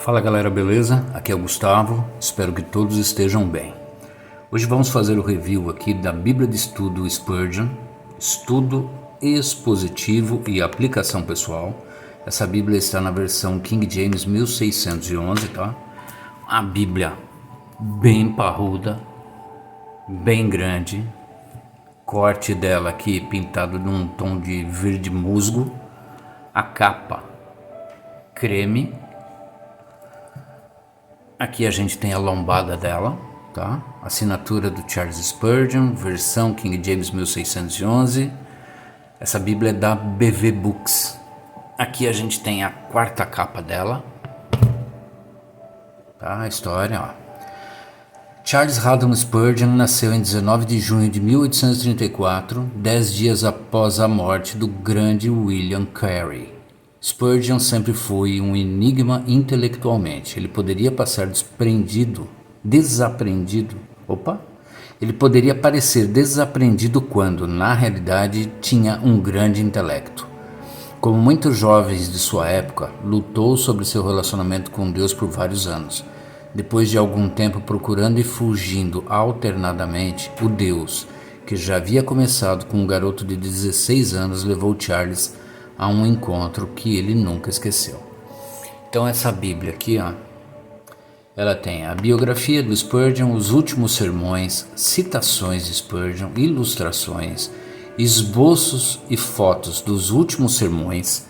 Fala galera, beleza? Aqui é o Gustavo, espero que todos estejam bem. Hoje vamos fazer o review aqui da Bíblia de Estudo Spurgeon, estudo expositivo e aplicação pessoal. Essa Bíblia está na versão King James 1611, tá? A Bíblia bem parruda, bem grande, corte dela aqui pintado num tom de verde musgo, a capa creme. Aqui a gente tem a lombada dela, tá? Assinatura do Charles Spurgeon, versão King James 1611. Essa Bíblia é da BV Books. Aqui a gente tem a quarta capa dela, tá? A história, ó. Charles Haddon Spurgeon nasceu em 19 de junho de 1834, 10 dias após a morte do grande William Carey. Spurgeon sempre foi um enigma intelectualmente. Ele poderia Ele poderia parecer desaprendido quando, na realidade, tinha um grande intelecto. Como muitos jovens de sua época, lutou sobre seu relacionamento com Deus por vários anos. Depois de algum tempo procurando e fugindo alternadamente, o Deus, que já havia começado com um garoto de 16 anos, levou Charles a um encontro que ele nunca esqueceu. Então essa Bíblia aqui, ó, ela tem a biografia do Spurgeon, os últimos sermões, citações de Spurgeon, ilustrações, esboços e fotos dos últimos sermões,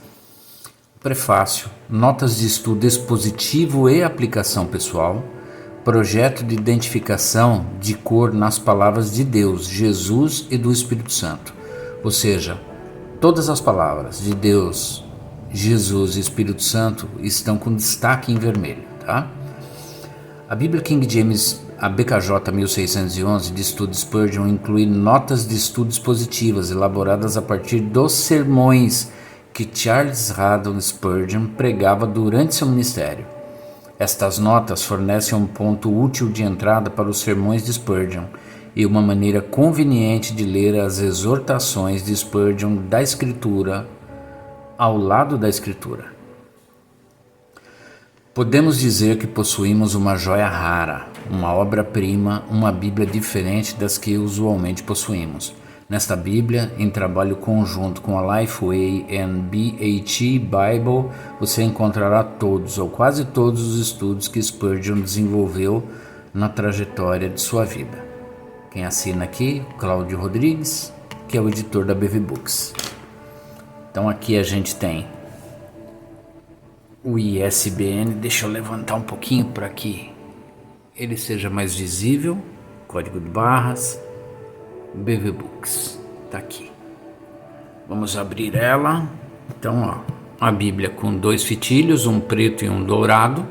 prefácio, notas de estudo expositivo e aplicação pessoal, projeto de identificação de cor nas palavras de Deus, Jesus e do Espírito Santo, ou seja, todas as palavras de Deus, Jesus e Espírito Santo estão com destaque em vermelho, tá? A Bíblia King James, a BKJ 1611 de estudo Spurgeon, inclui notas de estudo expositivas elaboradas a partir dos sermões que Charles Haddon Spurgeon pregava durante seu ministério. Estas notas fornecem um ponto útil de entrada para os sermões de Spurgeon e uma maneira conveniente de ler as exortações de Spurgeon da Escritura ao lado da Escritura. Podemos dizer que possuímos uma joia rara, uma obra-prima, uma Bíblia diferente das que usualmente possuímos. Nesta Bíblia, em trabalho conjunto com a Lifeway and BHE Bible, você encontrará todos ou quase todos os estudos que Spurgeon desenvolveu na trajetória de sua vida. Quem assina aqui, Cláudio Rodrigues, que é o editor da BV Books. Então aqui a gente tem o ISBN, deixa eu levantar um pouquinho para que ele seja mais visível, código de barras, BV Books, tá aqui. Vamos abrir ela. Então, ó, a Bíblia com dois fitilhos, um preto e um dourado.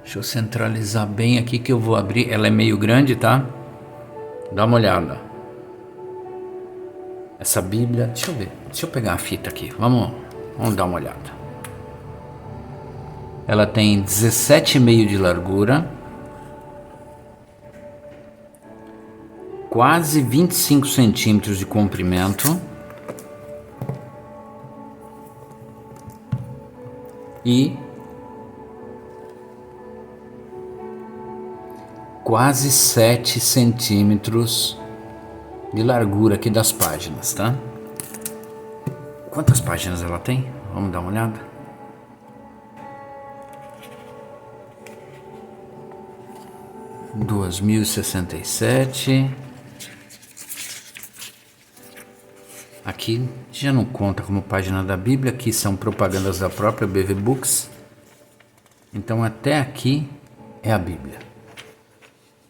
Deixa eu centralizar bem aqui que eu vou abrir. Ela é meio grande, tá? Dá uma olhada. Essa Bíblia... Deixa eu ver. Deixa eu pegar a fita aqui. Vamos dar uma olhada. Ela tem 17,5 de largura. Quase 25 centímetros de comprimento. E... quase 7 centímetros de largura aqui das páginas, tá? Quantas páginas ela tem? Vamos dar uma olhada. — 2067. Aqui já não conta como página da Bíblia, aqui são propagandas da própria BV Books. Então até aqui é a Bíblia.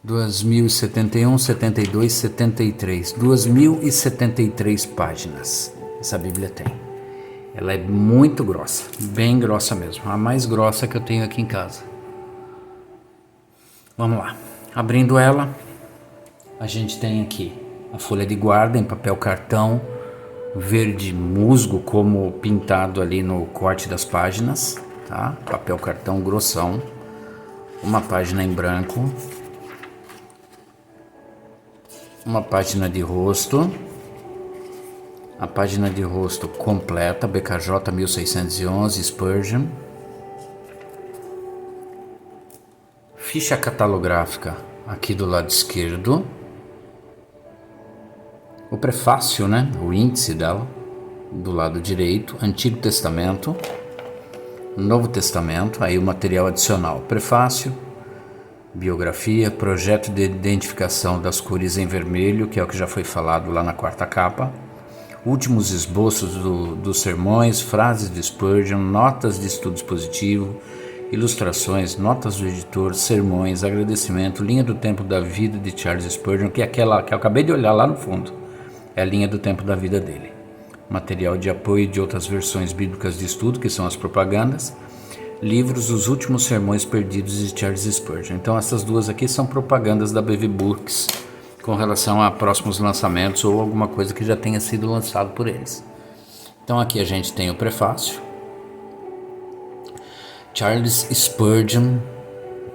2071, 72, 73. 2073 páginas essa Bíblia tem. Ela é muito grossa, bem grossa mesmo. A mais grossa que eu tenho aqui em casa. Vamos lá. Abrindo ela, a gente tem aqui a folha de guarda em papel cartão, verde musgo, como pintado ali no corte das páginas, tá? Papel cartão grossão. Uma página em branco. Uma página de rosto, a página de rosto completa, BKJ 1611, Spurgeon, Ficha catalográfica aqui do lado esquerdo. O prefácio, né? O índice dela. Do lado direito, Antigo Testamento, Novo Testamento, aí o material adicional, prefácio, biografia, projeto de identificação das cores em vermelho, que é o que já foi falado lá na quarta capa, últimos esboços dos sermões, frases de Spurgeon, notas de estudo expositivo, ilustrações, notas do editor, sermões, agradecimento, linha do tempo da vida de Charles Spurgeon, que é aquela que eu acabei de olhar lá no fundo, é a linha do tempo da vida dele. Material de apoio de outras versões bíblicas de estudo, que são as propagandas, livros Os Últimos Sermões Perdidos de Charles Spurgeon. Então essas duas aqui são propagandas da BV Books com relação a próximos lançamentos ou alguma coisa que já tenha sido lançado por eles. Então aqui a gente tem o prefácio. Charles Spurgeon,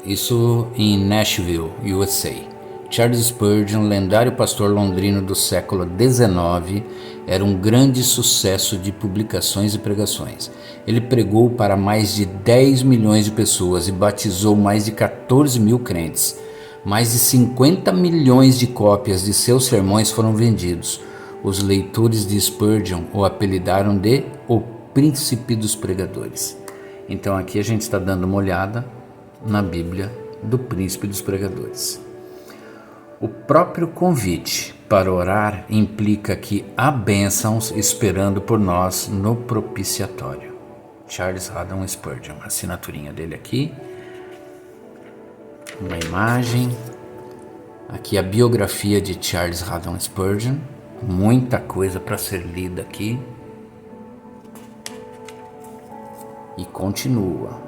isso em Nashville, USA. Charles Spurgeon, lendário pastor londrino do século XIX, era um grande sucesso de publicações e pregações. Ele pregou para mais de 10 milhões de pessoas e batizou mais de 14 mil crentes. Mais de 50 milhões de cópias de seus sermões foram vendidos. Os leitores de Spurgeon o apelidaram de o Príncipe dos Pregadores. Então aqui a gente está dando uma olhada na Bíblia do Príncipe dos Pregadores. O próprio convite para orar implica que há bênçãos esperando por nós no propiciatório. Charles Haddon Spurgeon, a assinaturinha dele aqui, uma imagem, aqui a biografia de Charles Haddon Spurgeon, muita coisa para ser lida aqui, e continua.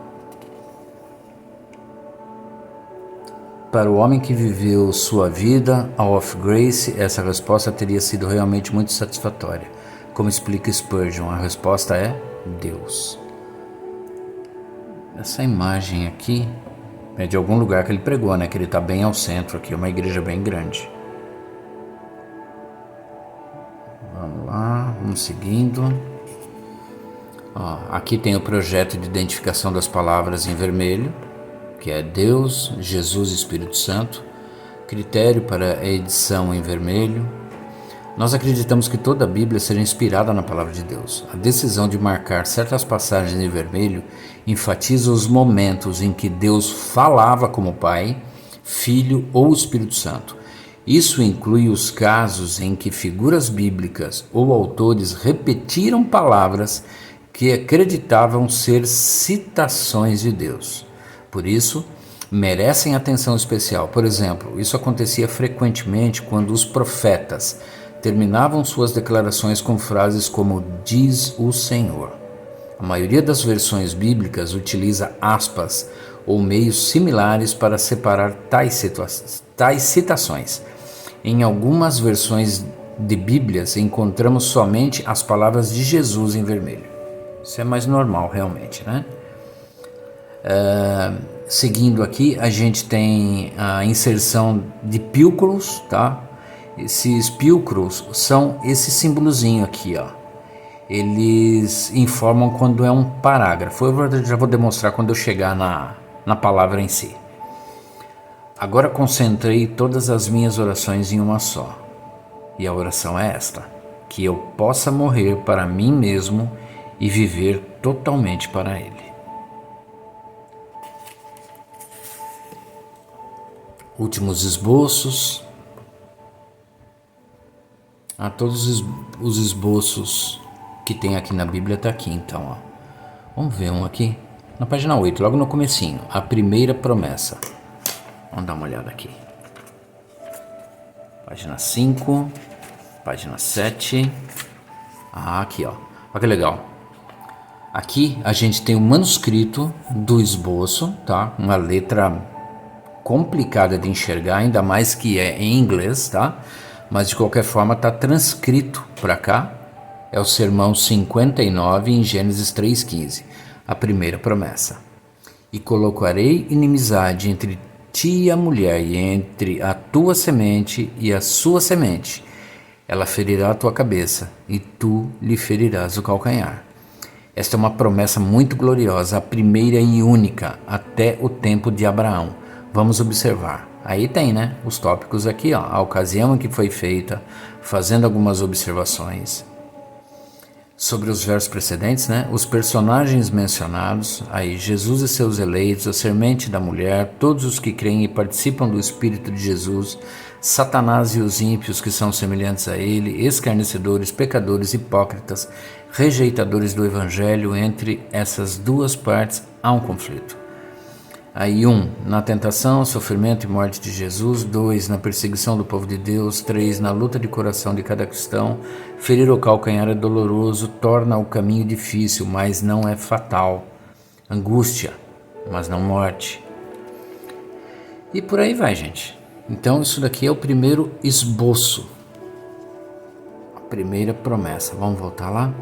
Para o homem que viveu sua vida ao of grace, essa resposta teria sido realmente muito satisfatória. Como explica Spurgeon, a resposta é Deus. Essa imagem aqui é de algum lugar que ele pregou, né? Que ele está bem ao centro aqui, uma igreja bem grande. Vamos lá, vamos seguindo. Ó, aqui tem o projeto de identificação das palavras em vermelho, que é Deus, Jesus e Espírito Santo. Critério para a edição em vermelho. Nós acreditamos que toda a Bíblia seja inspirada na palavra de Deus. A decisão de marcar certas passagens em vermelho enfatiza os momentos em que Deus falava como Pai, Filho ou Espírito Santo. Isso inclui os casos em que figuras bíblicas ou autores repetiram palavras que acreditavam ser citações de Deus. Por isso, merecem atenção especial. Por exemplo, isso acontecia frequentemente quando os profetas terminavam suas declarações com frases como diz o Senhor. A maioria das versões bíblicas utiliza aspas ou meios similares para separar tais citações. Em algumas versões de Bíblias encontramos somente as palavras de Jesus em vermelho. Isso é mais normal realmente, né? Seguindo aqui, a gente tem a inserção de pílculos, tá? Esses pílculos são esse símbolozinho aqui, ó. Eles informam quando é um parágrafo. Eu já vou demonstrar quando eu chegar na palavra em si. Agora concentrei todas as minhas orações em uma só. E a oração é esta: que eu possa morrer para mim mesmo e viver totalmente para Ele. Últimos esboços. Todos os esboços que tem aqui na Bíblia tá aqui, então, ó. Vamos ver um aqui. Na página 8, logo no comecinho, a primeira promessa. Vamos dar uma olhada aqui. Página 5, página 7. Aqui, ó. Olha que legal. Aqui a gente tem o manuscrito do esboço, tá? Uma letra complicada de enxergar, ainda mais que é em inglês, tá? Mas de qualquer forma está transcrito para cá. É o sermão 59 em Gênesis 3,15, a primeira promessa. E colocarei inimizade entre ti e a mulher, e entre a tua semente e a sua semente. Ela ferirá a tua cabeça, e tu lhe ferirás o calcanhar. Esta é uma promessa muito gloriosa, a primeira e única até o tempo de Abraão. Vamos observar. Aí tem, né, os tópicos aqui, ó, a ocasião em que foi feita, fazendo algumas observações sobre os versos precedentes, né, os personagens mencionados, aí Jesus e seus eleitos, a semente da mulher, todos os que creem e participam do Espírito de Jesus, Satanás e os ímpios que são semelhantes a ele, escarnecedores, pecadores, hipócritas, rejeitadores do Evangelho. Entre essas duas partes há um conflito. Aí na tentação, sofrimento e morte de Jesus. 2, na perseguição do povo de Deus. 3, na luta de coração de cada cristão. Ferir o calcanhar é doloroso, torna o caminho difícil, mas não é fatal. Angústia, mas não morte. E por aí vai, gente. Então isso daqui é o primeiro esboço, a primeira promessa. Vamos voltar lá?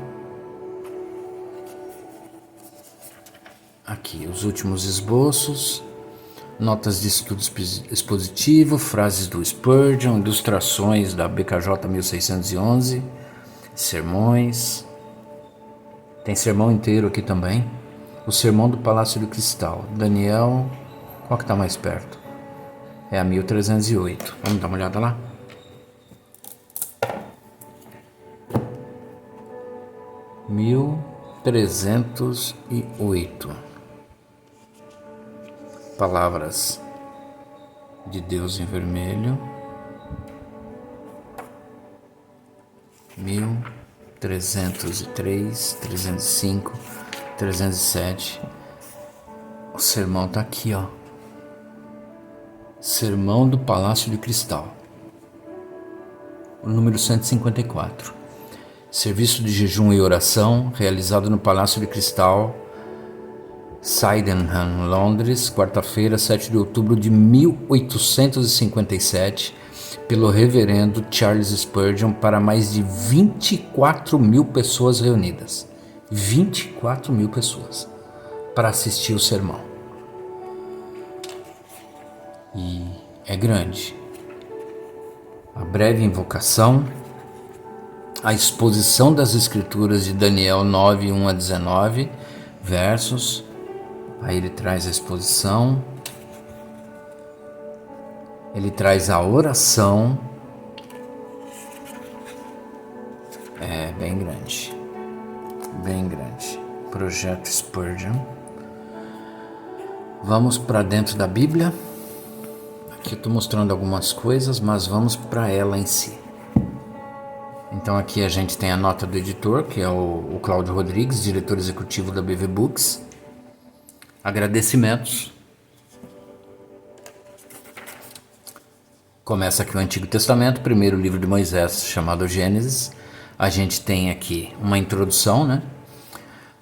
Aqui, os últimos esboços, notas de estudo expositivo, frases do Spurgeon, ilustrações da BKJ 1611, sermões. Tem sermão inteiro aqui também. O sermão do Palácio do Cristal. Daniel, qual que está mais perto? É a 1308. Vamos dar uma olhada lá? Mil 308. Palavras de Deus em vermelho. 1303, 305, 307. O sermão está aqui, ó. Sermão do Palácio de Cristal. O número 154. Serviço de jejum e oração realizado no Palácio de Cristal, Sydenham, Londres, quarta-feira, 7 de outubro de 1857, pelo reverendo Charles Spurgeon, para mais de 24 mil pessoas reunidas. 24 mil pessoas para assistir o sermão. E é grande. A breve invocação, a exposição das escrituras de Daniel 9, 1 a 19, versos. Aí ele traz a exposição, ele traz a oração. É bem grande, bem grande. Projeto Spurgeon. Vamos para dentro da Bíblia. Aqui eu estou mostrando algumas coisas, mas vamos para ela em si. Então aqui a gente tem a nota do editor, que é o Cláudio Rodrigues, diretor executivo da BV Books. Agradecimentos. Começa aqui o Antigo Testamento, primeiro livro de Moisés, chamado Gênesis. A gente tem aqui uma introdução, né?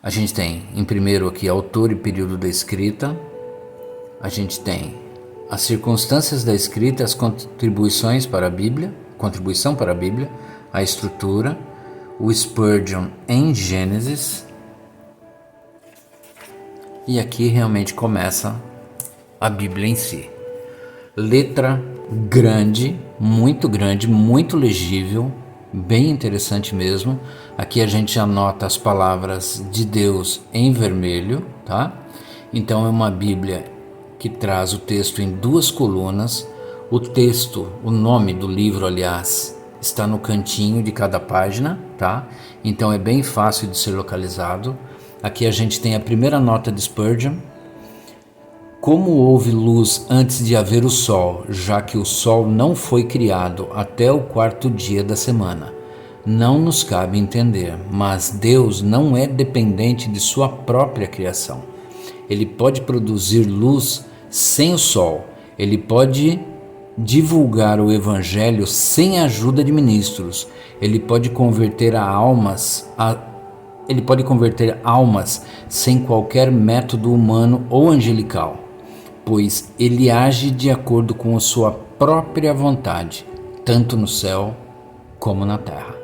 A gente tem, em primeiro aqui, autor e período da escrita. A gente tem as circunstâncias da escrita, as contribuições para a Bíblia, contribuição para a Bíblia, a estrutura, o Spurgeon em Gênesis. E aqui realmente começa a Bíblia em si. Letra grande, muito legível, bem interessante mesmo. Aqui a gente anota as palavras de Deus em vermelho, tá? Então é uma Bíblia que traz o texto em duas colunas. O texto, o nome do livro, aliás, está no cantinho de cada página, tá? Então é bem fácil de ser localizado. Aqui a gente tem a primeira nota de Spurgeon. Como houve luz antes de haver o sol, já que o sol não foi criado até o quarto dia da semana, não nos cabe entender, mas Deus não é dependente de sua própria criação. Ele pode produzir luz sem o sol. Ele pode divulgar o evangelho sem a ajuda de ministros. Ele pode converter almas sem qualquer método humano ou angelical, pois ele age de acordo com a sua própria vontade, tanto no céu como na terra.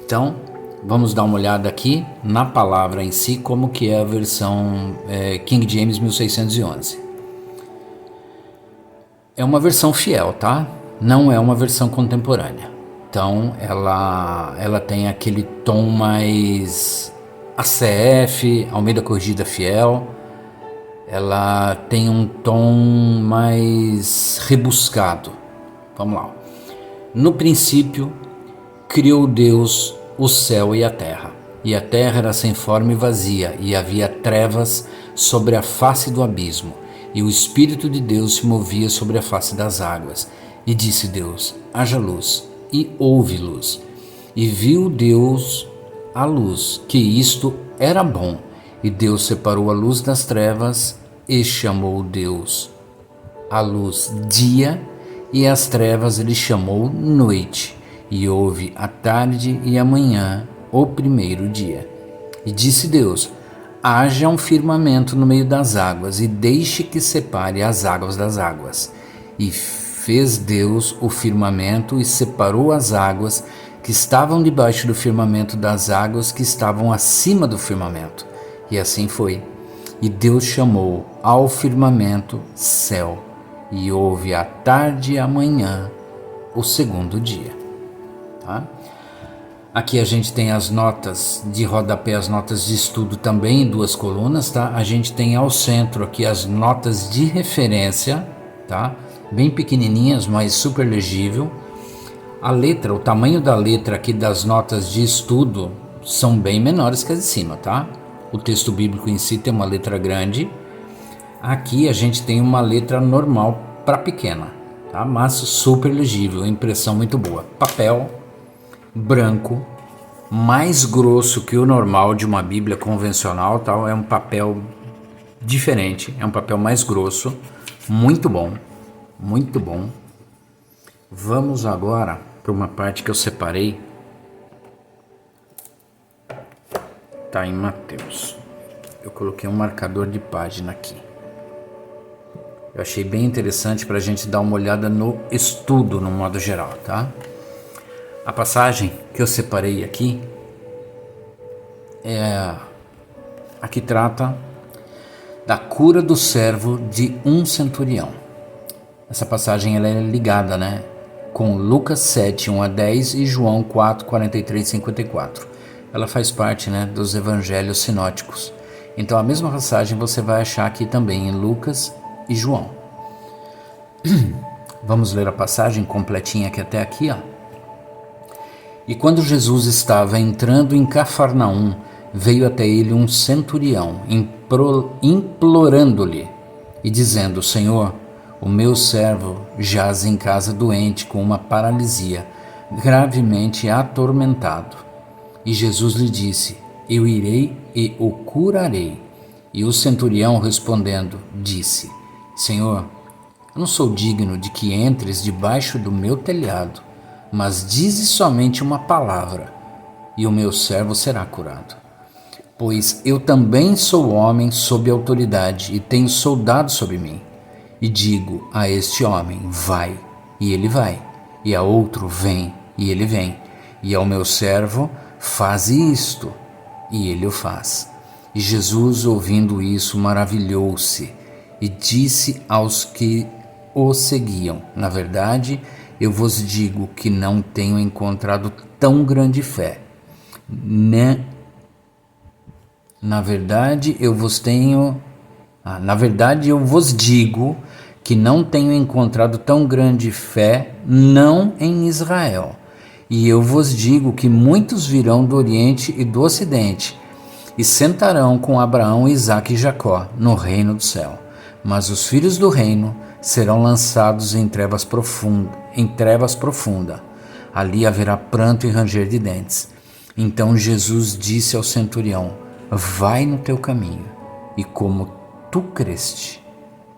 Então, vamos dar uma olhada aqui na palavra em si, como que é a versão King James 1611. É uma versão fiel, tá? Não é uma versão contemporânea. Então ela tem aquele tom mais ACF, Almeida Corrigida Fiel. ela tem um tom mais rebuscado. Vamos lá. No princípio, criou Deus o céu e a terra era sem forma e vazia, e havia trevas sobre a face do abismo, e o Espírito de Deus se movia sobre a face das águas. E disse Deus: haja luz, e houve luz. E viu Deus a luz, que isto era bom. E Deus separou a luz das trevas, e chamou Deus a luz dia, e as trevas ele chamou noite. E houve a tarde e a manhã, o primeiro dia. E disse Deus: haja um firmamento no meio das águas, e deixe que separe as águas das águas. E fez Deus o firmamento, e separou as águas que estavam debaixo do firmamento das águas que estavam acima do firmamento. E assim foi. E Deus chamou ao firmamento céu. E houve a tarde e a manhã, o segundo dia. Tá? Aqui a gente tem as notas de rodapé, as notas de estudo também em 2 colunas, tá? A gente tem ao centro aqui as notas de referência, tá? Bem pequenininhas, mas super legível. A letra, o tamanho da letra aqui das notas de estudo são bem menores que as de cima, tá? O texto bíblico em si tem uma letra grande. Aqui a gente tem uma letra normal para pequena, tá? Mas super legível, impressão muito boa. Papel branco, mais grosso que o normal de uma Bíblia convencional, tal. É um papel diferente, é um papel mais grosso, muito bom, muito bom. Vamos agora para uma parte que eu separei, tá em Mateus. Eu coloquei um marcador de página aqui. Eu achei bem interessante para a gente dar uma olhada no estudo no modo geral, tá? A passagem que eu separei aqui é a que trata da cura do servo de um centurião. Essa passagem ela é ligada, né, com Lucas 7, 1 a 10 e João 4, 43 e 54. Ela faz parte, né, dos evangelhos sinóticos. Então a mesma passagem você vai achar aqui também em Lucas e João. Vamos ler a passagem completinha aqui até aqui, ó. E quando Jesus estava entrando em Cafarnaum, veio até ele um centurião, implorando-lhe e dizendo: Senhor, o meu servo jaz em casa doente com uma paralisia, gravemente atormentado. E Jesus lhe disse: eu irei e o curarei. E o centurião respondendo, disse: Senhor, eu não sou digno de que entres debaixo do meu telhado, mas dize somente uma palavra, e o meu servo será curado. Pois eu também sou homem sob autoridade, e tenho soldados sobre mim. E digo a este homem, vai, e ele vai, e a outro, vem, e ele vem, e ao meu servo, faze isto, e ele o faz. E Jesus, ouvindo isso, maravilhou-se, e disse aos que o seguiam: na verdade, eu vos digo que não tenho encontrado tão grande fé. Na verdade, eu vos digo que não tenho encontrado tão grande fé, não em Israel. E eu vos digo que muitos virão do Oriente e do Ocidente, e sentarão com Abraão, Isaque e Jacó no reino do céu. Mas os filhos do reino serão lançados em trevas profundas. Ali haverá pranto e ranger de dentes. Então Jesus disse ao centurião: vai no teu caminho, e como tu creste,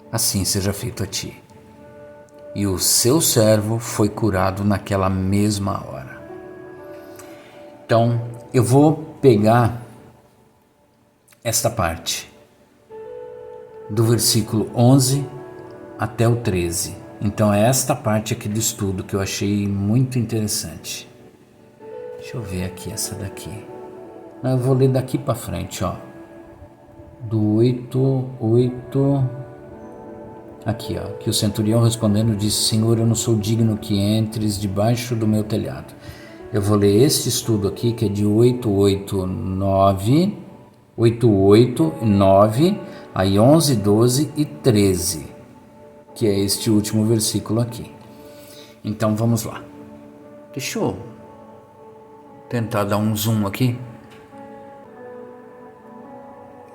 assim seja feito a ti. E o seu servo foi curado naquela mesma hora. Então, eu vou pegar esta parte do versículo 11 até o 13. Então é esta parte aqui do estudo que eu achei muito interessante. Deixa eu ver aqui essa daqui. Eu vou ler daqui para frente, ó. Do 8. Aqui, ó. Que o centurião respondendo disse: Senhor, eu não sou digno que entres debaixo do meu telhado. Eu vou ler este estudo aqui, que é de 8, 9 8, 8, 9, aí 11, 12 e 13, que é este último versículo aqui. Então vamos lá. Deixa eu tentar dar um zoom aqui.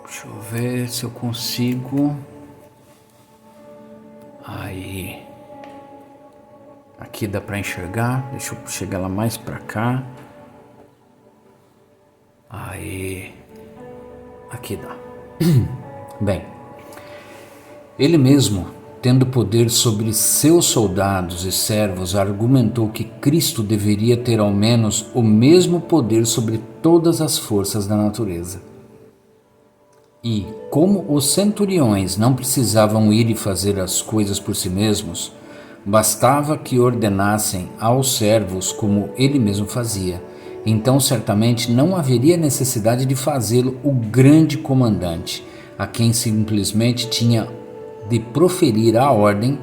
Deixa eu ver se eu consigo. Aí. Aqui dá para enxergar. Deixa eu chegar lá mais para cá. Aí. Aqui dá. Bem, ele mesmo, tendo poder sobre seus soldados e servos, argumentou que Cristo deveria ter ao menos o mesmo poder sobre todas as forças da natureza. E, como os centuriões não precisavam ir e fazer as coisas por si mesmos, bastava que ordenassem aos servos como ele mesmo fazia. Então certamente não haveria necessidade de fazê-lo o grande comandante, a quem simplesmente tinha de proferir a ordem,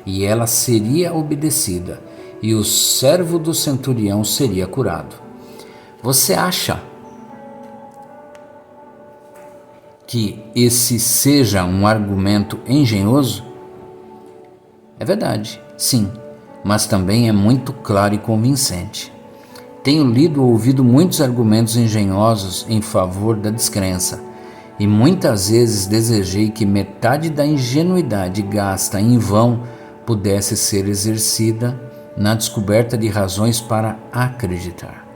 e ela seria obedecida, e o servo do centurião seria curado. Você acha que esse seja um argumento engenhoso? É verdade, sim, mas também é muito claro e convincente. Tenho lido ou ouvido muitos argumentos engenhosos em favor da descrença, e muitas vezes desejei que metade da ingenuidade gasta em vão pudesse ser exercida na descoberta de razões para acreditar.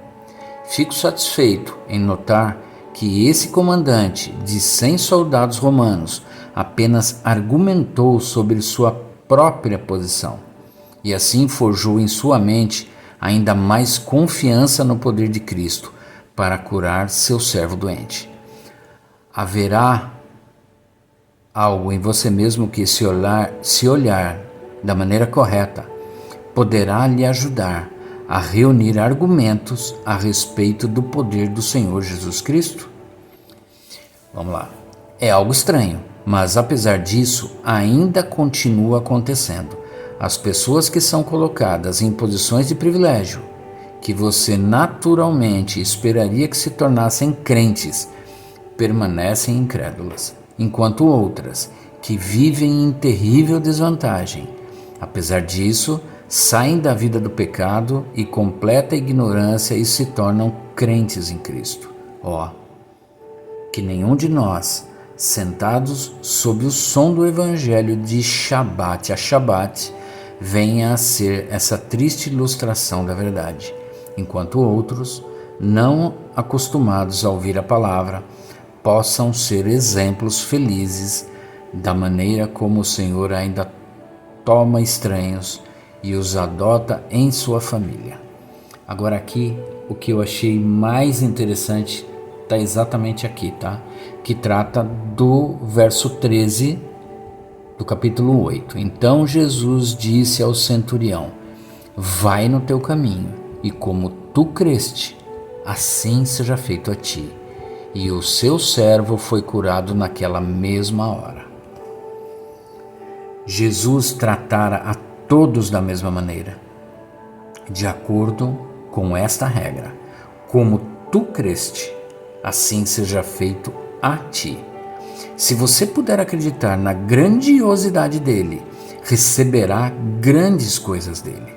Fico satisfeito em notar que esse comandante de 100 soldados romanos apenas argumentou sobre sua própria posição, e assim forjou em sua mente ainda mais confiança no poder de Cristo para curar seu servo doente. Haverá algo em você mesmo que, se olhar da maneira correta, poderá lhe ajudar a reunir argumentos a respeito do poder do Senhor Jesus Cristo? Vamos lá. É algo estranho, mas apesar disso, ainda continua acontecendo. As pessoas que são colocadas em posições de privilégio, que você naturalmente esperaria que se tornassem crentes, permanecem incrédulas, enquanto outras, que vivem em terrível desvantagem, apesar disso, saem da vida do pecado e completa ignorância e se tornam crentes em Cristo. Que nenhum de nós, sentados sob o som do evangelho de Shabat a Shabat, venha a ser essa triste ilustração da verdade, enquanto outros, não acostumados a ouvir a palavra, possam ser exemplos felizes da maneira como o Senhor ainda toma estranhos e os adota em sua família. Agora aqui, o que eu achei mais interessante está exatamente aqui, tá? Que trata do verso 13 do capítulo 8. Então Jesus disse ao centurião: vai no teu caminho, e como tu creste, assim seja feito a ti. E o seu servo foi curado naquela mesma hora. Jesus tratara a todos da mesma maneira, de acordo com esta regra: como tu creste, assim seja feito a ti. Se você puder acreditar na grandiosidade dele, receberá grandes coisas dele.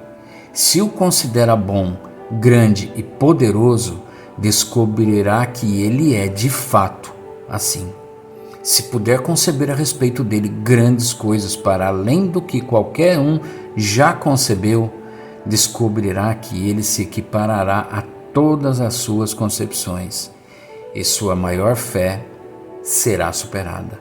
Se o considera bom, grande e poderoso, descobrirá que ele é de fato assim. Se puder conceber a respeito dele grandes coisas para além do que qualquer um já concebeu, descobrirá que ele se equiparará a todas as suas concepções, e sua maior fé será superada.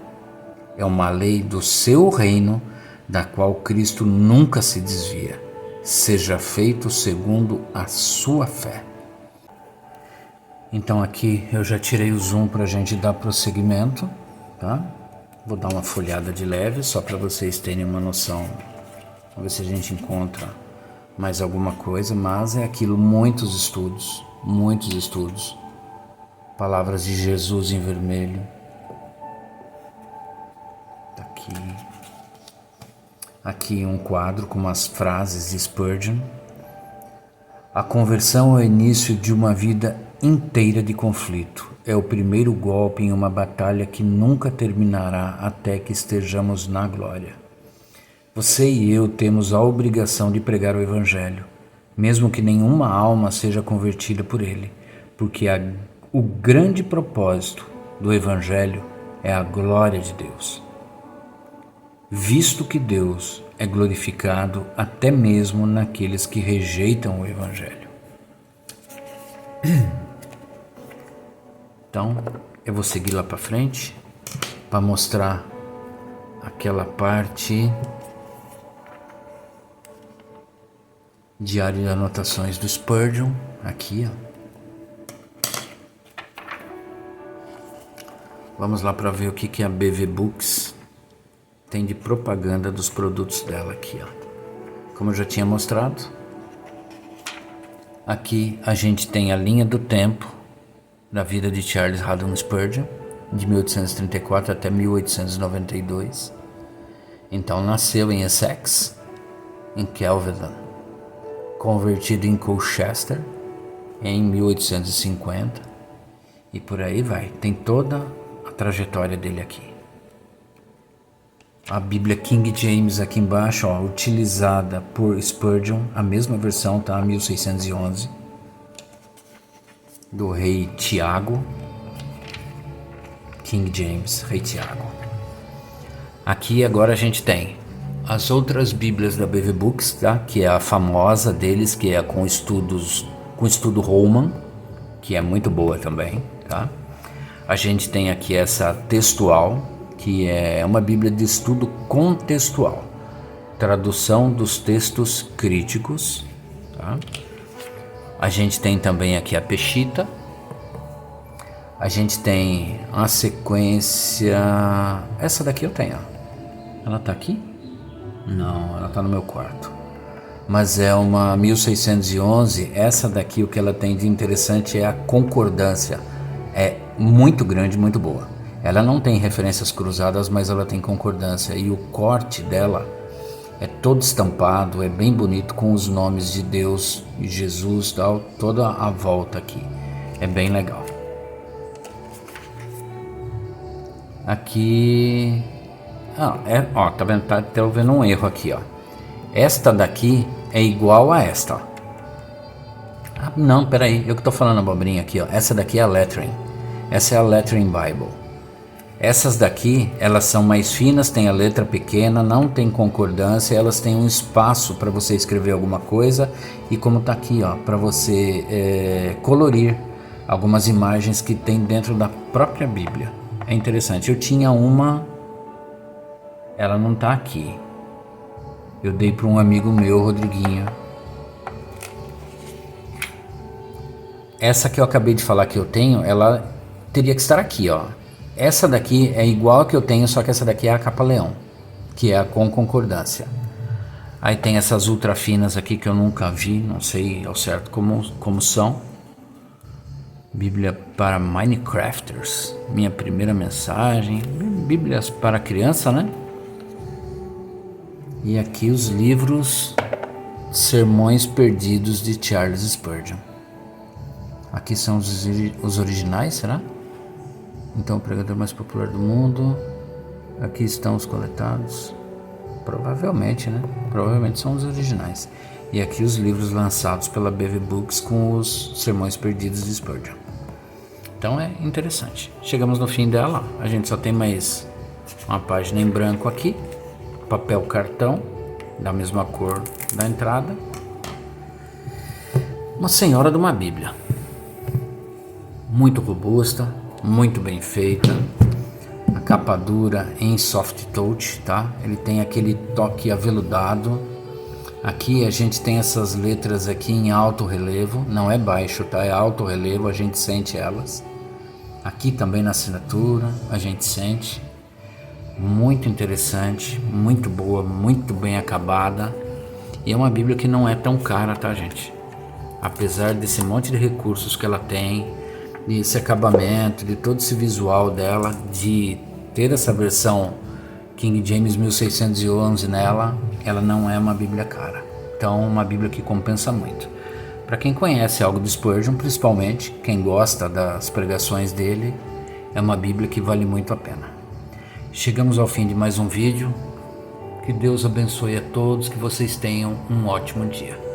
É uma lei do seu reino, da qual Cristo nunca se desvia. Seja feito segundo a sua fé. Então aqui eu já tirei o zoom para a gente dar prosseguimento, tá? Vou dar uma folhada de leve só para vocês terem uma noção. Vamos ver se a gente encontra mais alguma coisa, mas é aquilo, muitos estudos. Palavras de Jesus em vermelho. Tá aqui um quadro com umas frases de Spurgeon. A conversão é o início de uma vida inteira de conflito. É o primeiro golpe em uma batalha que nunca terminará até que estejamos na glória. Você e eu temos a obrigação de pregar o Evangelho, mesmo que nenhuma alma seja convertida por ele, porque o grande propósito do Evangelho é a glória de Deus. Visto que Deus é glorificado até mesmo naqueles que rejeitam o Evangelho. Então, eu vou seguir lá para frente para mostrar aquela parte diário de anotações do Spurgeon, aqui, ó. Vamos lá para ver o que a BV Books tem de propaganda dos produtos dela aqui, ó. Como eu já tinha mostrado, aqui a gente tem a linha do tempo da vida de Charles Haddon Spurgeon, de 1834 até 1892. Então nasceu em Essex, em Kelvedon, convertido em Colchester em 1850 e por aí vai. Tem toda a trajetória dele aqui. A Bíblia King James aqui embaixo, ó, utilizada por Spurgeon, a mesma versão, tá? 1611, do rei Tiago. King James, rei Tiago. Aqui agora a gente tem as outras Bíblias da BV Books, tá? Que é a famosa deles, que é com estudo Holman, que é muito boa também, tá? A gente tem aqui essa textual, que é uma Bíblia de estudo contextual, tradução dos textos críticos, tá? A gente tem também aqui a Peshitta. A gente tem a sequência, essa daqui eu tenho, ó. Ela tá aqui? Não, ela tá no meu quarto. Mas é uma 1611. Essa daqui, o que ela tem de interessante é a concordância. É muito grande, muito boa. Ela não tem referências cruzadas, mas ela tem concordância. E o corte dela é todo estampado, é bem bonito, com os nomes de Deus e Jesus, tal, toda a volta aqui. É bem legal. Aqui... tá vendo? Tá vendo um erro aqui, ó. Esta daqui é igual a esta, ó. Não, peraí, eu que tô falando abobrinha aqui, ó. Essa daqui é a Lettering. Essa é a Lettering Bible. Essas daqui, elas são mais finas, tem a letra pequena, não tem concordância, elas têm um espaço para você escrever alguma coisa e como tá aqui, ó, para você colorir algumas imagens que tem dentro da própria Bíblia. É interessante. Eu tinha uma... Ela não tá aqui. Eu dei para um amigo meu, Rodriguinho. Essa que eu acabei de falar que eu tenho, ela teria que estar aqui, ó. Essa daqui é igual a que eu tenho, só que essa daqui é a capa leão, que é a com concordância. Aí tem essas ultra finas aqui que eu nunca vi, não sei ao certo como são. Bíblia para Minecrafters, minha primeira mensagem. Bíblias para criança, né? E aqui os livros Sermões Perdidos de Charles Spurgeon. Aqui são os originais, será? Então, o pregador mais popular do mundo. Aqui estão os coletados. Provavelmente, né? Provavelmente são os originais. E aqui os livros lançados pela BV Books com os Sermões Perdidos de Spurgeon. Então é interessante. Chegamos no fim dela. A gente só tem mais uma página em branco aqui. Papel cartão, da mesma cor da entrada. Uma senhora de uma Bíblia. Muito robusta, muito bem feita. A capa dura em soft touch, tá? Ele tem aquele toque aveludado. Aqui a gente tem essas letras aqui em alto relevo, não é baixo, tá? É alto relevo, a gente sente elas. Aqui também na assinatura, a gente sente. Muito interessante, muito boa, muito bem acabada. E é uma Bíblia que não é tão cara, tá, gente? Apesar desse monte de recursos que ela tem, desse acabamento, de todo esse visual dela, de ter essa versão King James 1611 nela, ela não é uma Bíblia cara. Então, uma Bíblia que compensa muito. Para quem conhece algo de Spurgeon, principalmente quem gosta das pregações dele, é uma Bíblia que vale muito a pena. Chegamos ao fim de mais um vídeo. Que Deus abençoe a todos, que vocês tenham um ótimo dia.